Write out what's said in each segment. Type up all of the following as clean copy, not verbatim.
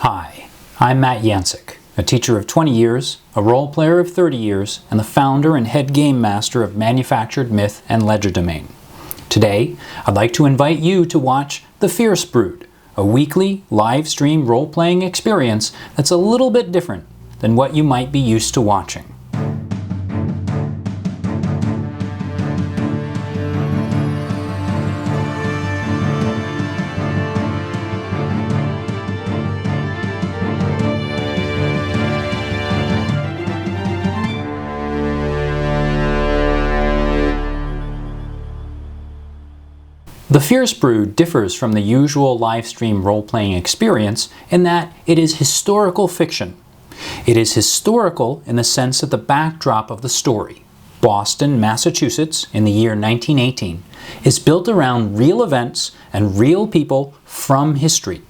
Hi, I'm Matt Yancic, a teacher of 20 years, a role player of 30 years, and the founder and head game master of Manufactured Myth and Legerdemain. Today, I'd like to invite you to watch the FiERCE BRooD, a weekly live stream role-playing experience that's a little bit different than what you might be used to watching. The FiERCE BRooD differs from the usual live stream role-playing experience in that it is historical fiction. It is historical in the sense that the backdrop of the story, Boston, Massachusetts, in the year 1918, is built around real events and real people from history.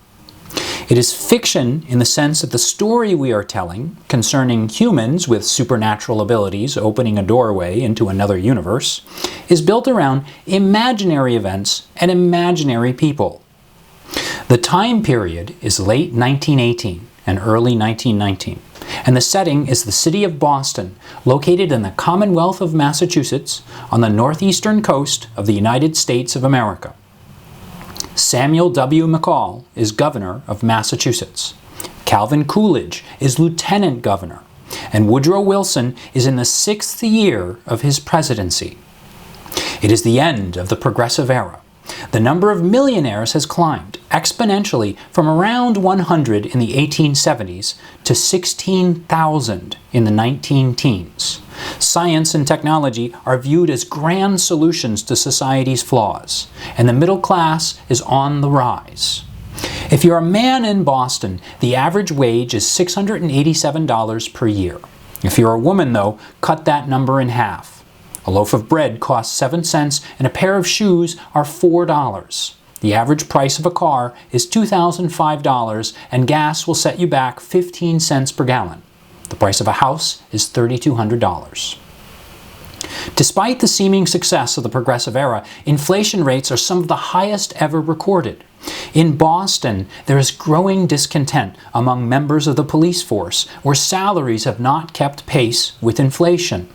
It is fiction in the sense that the story we are telling concerning humans with supernatural abilities opening a doorway into another universe is built around imaginary events and imaginary people. The time period is late 1918 and early 1919, and the setting is the city of Boston, located in the Commonwealth of Massachusetts on the northeastern coast of the United States of America. Samuel W. McCall is governor of Massachusetts. Calvin Coolidge is lieutenant governor, and Woodrow Wilson is in the 6th year of his presidency. It is the end of the Progressive Era. The number of millionaires has climbed exponentially from around 100 in the 1870s to 16,000 in the 19-teens. Science and technology are viewed as grand solutions to society's flaws, and the middle class is on the rise. If you're a man in Boston, the average wage is $687 per year. If you're a woman, though, cut that number in half. A loaf of bread costs 7 cents and a pair of shoes are $4. The average price of a car is $2,005 and gas will set you back 15 cents per gallon. The price of a house is $3,200. Despite the seeming success of the Progressive Era, inflation rates are some of the highest ever recorded. In Boston, there is growing discontent among members of the police force, where salaries have not kept pace with inflation.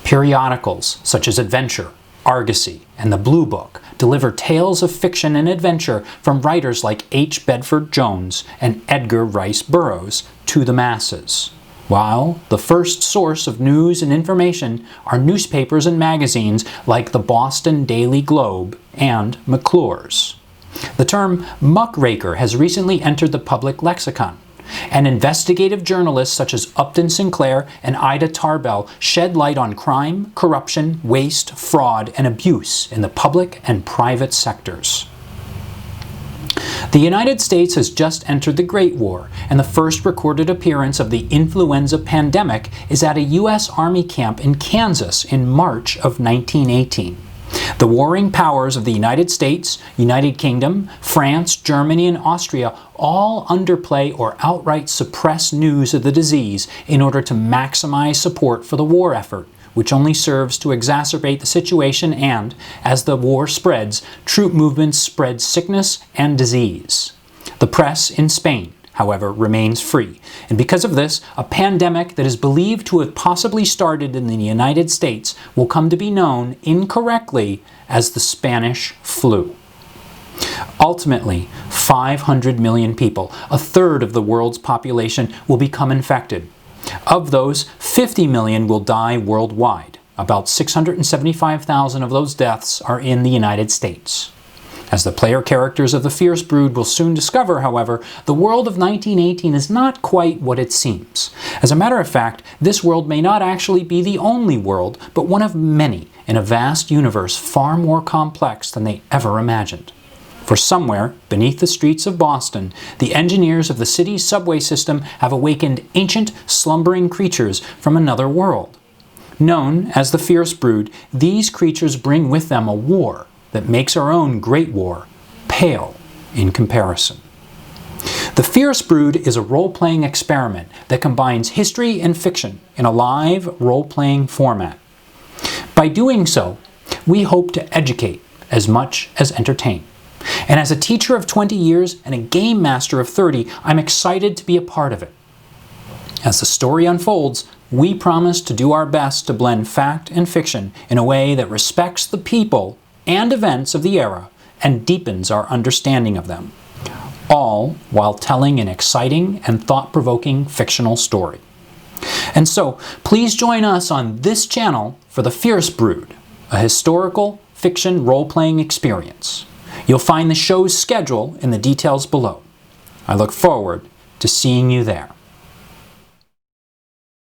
Periodicals such as Adventure, Argosy, and the Blue Book deliver tales of fiction and adventure from writers like H. Bedford Jones and Edgar Rice Burroughs to the masses, while the first source of news and information are newspapers and magazines like the Boston Daily Globe and McClure's. The term muckraker has recently entered the public lexicon, and investigative journalists such as Upton Sinclair and Ida Tarbell shed light on crime, corruption, waste, fraud, and abuse in the public and private sectors. The United States has just entered the Great War, and the first recorded appearance of the Influenza Pandemic is at a U.S. Army camp in Kansas in March of 1918. The warring powers of the United States, United Kingdom, France, Germany, and Austria all underplay or outright suppress news of the disease in order to maximize support for the war effort, which only serves to exacerbate the situation and, as the war spreads, troop movements spread sickness and disease. The press in Spain, however, remains free, and because of this, a pandemic that is believed to have possibly started in the United States will come to be known incorrectly as the Spanish flu. Ultimately, 500 million people, a third of the world's population, will become infected. Of those, 50 million will die worldwide. About 675,000 of those deaths are in the United States. As the player characters of the FiERCE BRooD will soon discover, however, the world of 1918 is not quite what it seems. As a matter of fact, this world may not actually be the only world, but one of many in a vast universe far more complex than they ever imagined. For somewhere, beneath the streets of Boston, the engineers of the city's subway system have awakened ancient, slumbering creatures from another world. Known as the FiERCE BRooD, these creatures bring with them a war that makes our own Great War pale in comparison. The FiERCE BRooD is a role-playing experiment that combines history and fiction in a live role-playing format. By doing so, we hope to educate as much as entertain. And as a teacher of 20 years and a game master of 30, I'm excited to be a part of it. As the story unfolds, we promise to do our best to blend fact and fiction in a way that respects the people and events of the era and deepens our understanding of them, all while telling an exciting and thought-provoking fictional story. And so, please join us on this channel for the FiERCE BRooD, a historical fiction role-playing experience. You'll find the show's schedule in the details below. I look forward to seeing you there.